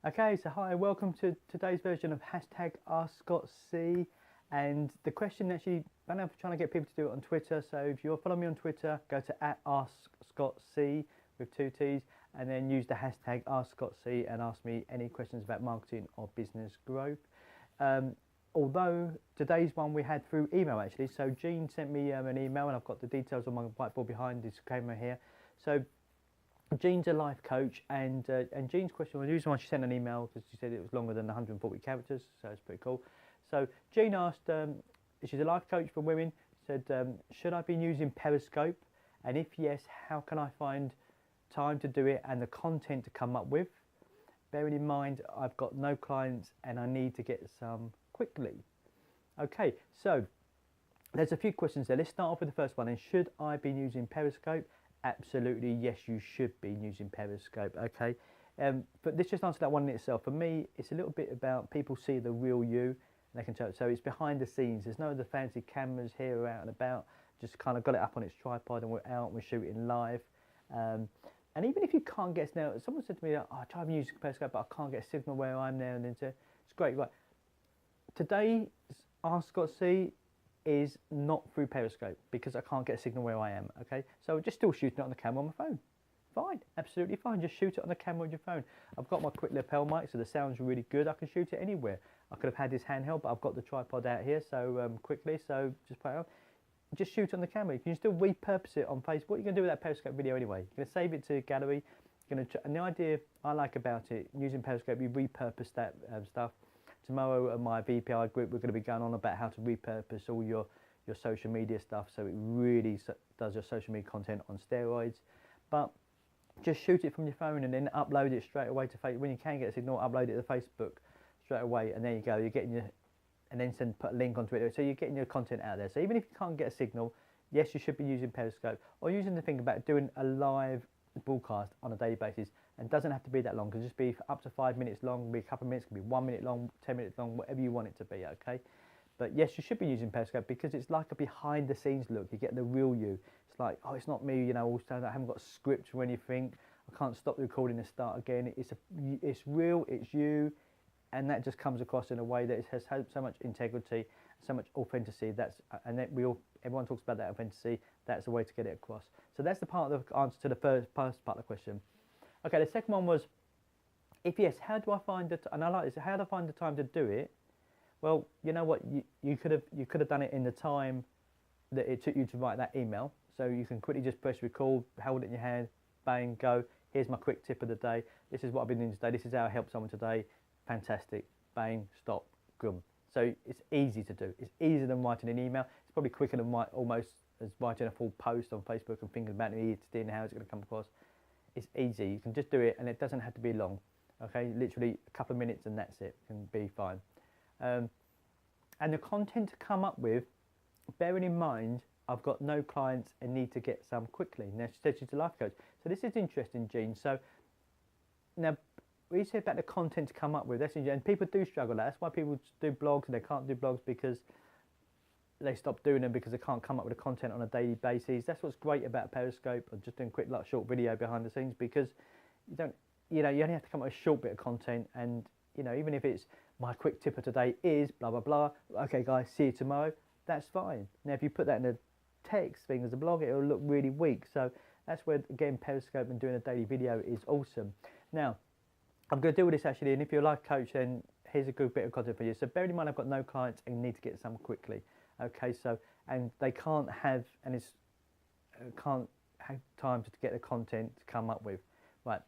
Okay, so hi, welcome to today's version of hashtag AskScottC. And the question actually, I know I'm trying to get people to do it on Twitter. So if you're following me on Twitter, go to @AskScottC with two T's, and then use the hashtag AskScottC and ask me any questions about marketing or business growth. Although today's one we had through email actually. So Jean sent me an email, and I've got the details on my whiteboard behind this camera here. So Jean's a life coach, and Jean's question was the reason why she sent an email because she said it was longer than 140 characters, so it's pretty cool. So Jean asked, she's a life coach for women, said, should I be using Periscope? And if yes, how can I find time to do it and the content to come up with? Bearing in mind, I've got no clients and I need to get some quickly. Okay, so there's a few questions there. Let's start off with the first one. And should I be using Periscope? Absolutely, yes, you should be using Periscope, okay? But let's just answer that one in itself. For me, it's a little bit about people see the real you, and they can tell it. So it's behind the scenes. There's no other fancy cameras here or out and about. Just kind of got it up on its tripod and we're out, we're shooting live. And even if you can't get, now, someone said to me, oh, I try and use Periscope, but I can't get a signal where I'm there, and then it's great, right? Today, Ask Scott C is not through Periscope because I can't get a signal where I am, okay? So just still shooting it on the camera on my phone. Fine, absolutely fine. Just shoot it on the camera on your phone. I've got my quick lapel mic, so the sound's really good. I can shoot it anywhere. I could have had this handheld, but I've got the tripod out here, so quickly, so just put it on. Just shoot it on the camera. You can still repurpose it on Facebook. What are you going to do with that Periscope video anyway? You're going to save it to a gallery. And the idea I like about it, using Periscope, you repurpose that stuff. Tomorrow at my VPI group, we're going to be going on about how to repurpose all your social media stuff, so it really does your social media content on steroids. But just shoot it from your phone and then upload it straight away to Facebook. When you can get a signal, upload it to Facebook straight away, and there you go. You're getting your, and then put a link onto it, so you're getting your content out there. So even if you can't get a signal, yes, you should be using Periscope or using the thing about doing a live broadcast on a daily basis. And it doesn't have to be that long. It can just be up to 5 minutes long, be a couple of minutes, it can be 1 minute long, 10 minutes long, whatever you want it to be, okay? But yes, you should be using Periscope because it's like a behind the scenes look. You get the real you. It's like, oh, it's not me, you know, also I haven't got a script or anything. I can't stop the recording and start again. It's real, it's you, and that just comes across in a way that it has so much integrity, so much authenticity. And that everyone talks about that authenticity. That's the way to get it across. So that's the part of the answer to the first part of the question. Okay, the second one was, if yes, how do I find the, and I like this, how do I find the time to do it? Well, you know what, you could have done it in the time that it took you to write that email. So you can quickly just press record, hold it in your hand, bang, go. Here's my quick tip of the day. This is what I've been doing today. This is how I helped someone today. Fantastic. Bang, stop, gum. So it's easy to do. It's easier than writing an email. It's probably quicker than almost as writing a full post on Facebook and thinking about it and how it's going to come across. It's easy. You can just do it, and it doesn't have to be long. Okay, literally a couple of minutes, and that's it. Can be fine. And the content to come up with, bearing in mind, I've got no clients and need to get some quickly. Now, she said she's a life coach. So this is interesting, Jean. So now, we said about the content to come up with, that's interesting. And people do struggle with that. That's why people do blogs, and they can't do blogs because they stop doing them because they can't come up with the content on a daily basis. That's what's great about Periscope, or just doing quick, like, short video behind the scenes, because you don't, you only have to come up with a short bit of content, and even if it's my quick tip of today is blah blah blah. Okay, guys, see you tomorrow. That's fine. Now, if you put that in a text thing as a blog, it'll look really weak. So that's where getting Periscope and doing a daily video is awesome. Now, I'm going to deal with this actually, and if you're a life coach, then here's a good bit of content for you. So bearing in mind, I've got no clients and need to get some quickly. Okay, so, and they can't have, and it's can't have time to get the content to come up with. Right,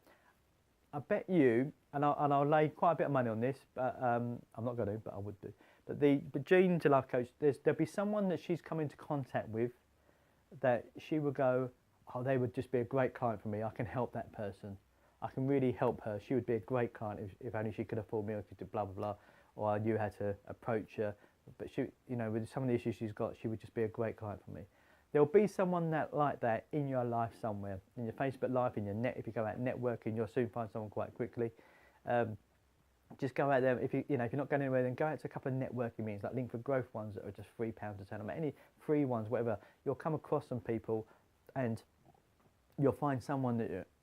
I bet you, and I'll lay quite a bit of money on this, but I'm not going to, but I would do. But Jean's a life coach. There'll be someone that she's come into contact with that she will go, oh, they would just be a great client for me. I can help that person. I can really help her. She would be a great client if only she could afford me, or could do blah blah blah, or I knew how to approach her. But she, with some of the issues she's got, she would just be a great client for me. There'll be someone like that in your life somewhere, in your Facebook life, in your net. If you go out networking, you'll soon find someone quite quickly. Just go out there. If you're not going anywhere, then go out to a couple of networking meetings, like Link for Growth ones that are just £3 a turn. Any free ones, whatever. You'll come across some people, and you'll find someone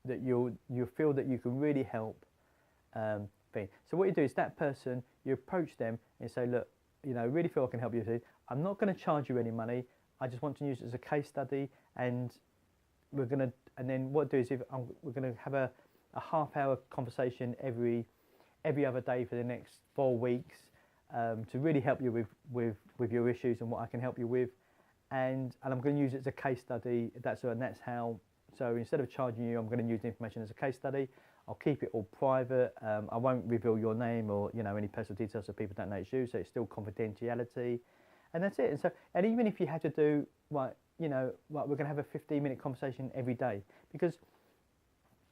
that you'll feel that you can really help, thing. So what you do is that person, you approach them and say, look, you know, really feel I can help you. I'm not going to charge you any money. I just want to use it as a case study, and we're going to, and then what I do is we're going to have a half-hour conversation every other day for the next 4 weeks to really help you with your issues and what I can help you with, and I'm going to use it as a case study. That's how. So instead of charging you, I'm going to use the information as a case study. I'll keep it all private. I won't reveal your name or any personal details so people don't know it's you. So it's still confidentiality, and that's it. And even if you had to do we're going to have a 15-minute conversation every day, because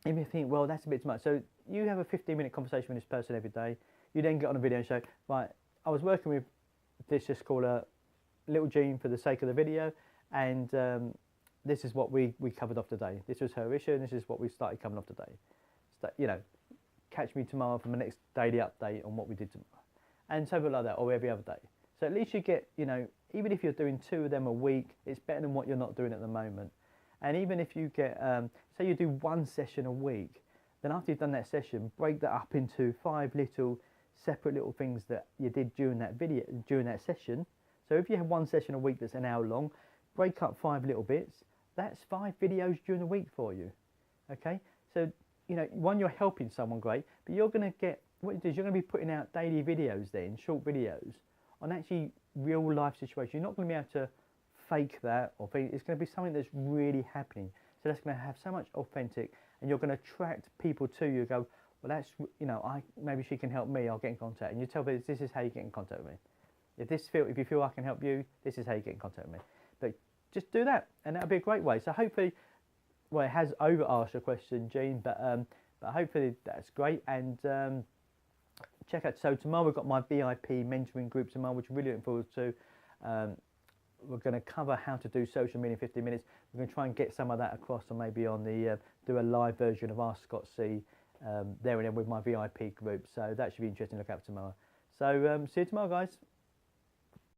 if you think, well, that's a bit too much. So you have a 15-minute conversation with this person every day. You then get on a video and show, right, I was working with this, just call her Little Jean for the sake of the video, and this is what we covered off today. This was her issue, and this is what we started covering off today. So, catch me tomorrow for my next daily update on what we did tomorrow, and something like that, or every other day. So at least you get, even if you're doing 2 of them a week, it's better than what you're not doing at the moment. And even if you get, say you do 1 session a week, then after you've done that session, break that up into 5 separate little things that you did during that session. So if you have 1 session a week that's an hour long, break up 5 little bits. That's 5 videos during the week for you. Okay, so one, you're helping someone, great, but you're going to get, what you do is you're going to be putting out daily videos then, short videos on actually real life situations. You're not going to be able to fake that, or it's going to be something that's really happening. So that's going to have so much authentic, and you're going to attract people to you. Go, well, that's, maybe she can help me. I'll get in contact, and you tell people this is how you get in contact with me. If you feel I can help you, this is how you get in contact with me. But just do that, and that'll be a great way. So hopefully, well, it has over asked your question, Jean, but hopefully that's great. And check out. So tomorrow we've got my VIP mentoring group tomorrow, which I'm really looking forward to. We're going to cover how to do social media in 15 minutes. We're going to try and get some of that across, and maybe on the do a live version of Ask Scott C there and then with my VIP group. So that should be interesting to look at tomorrow. So see you tomorrow, guys.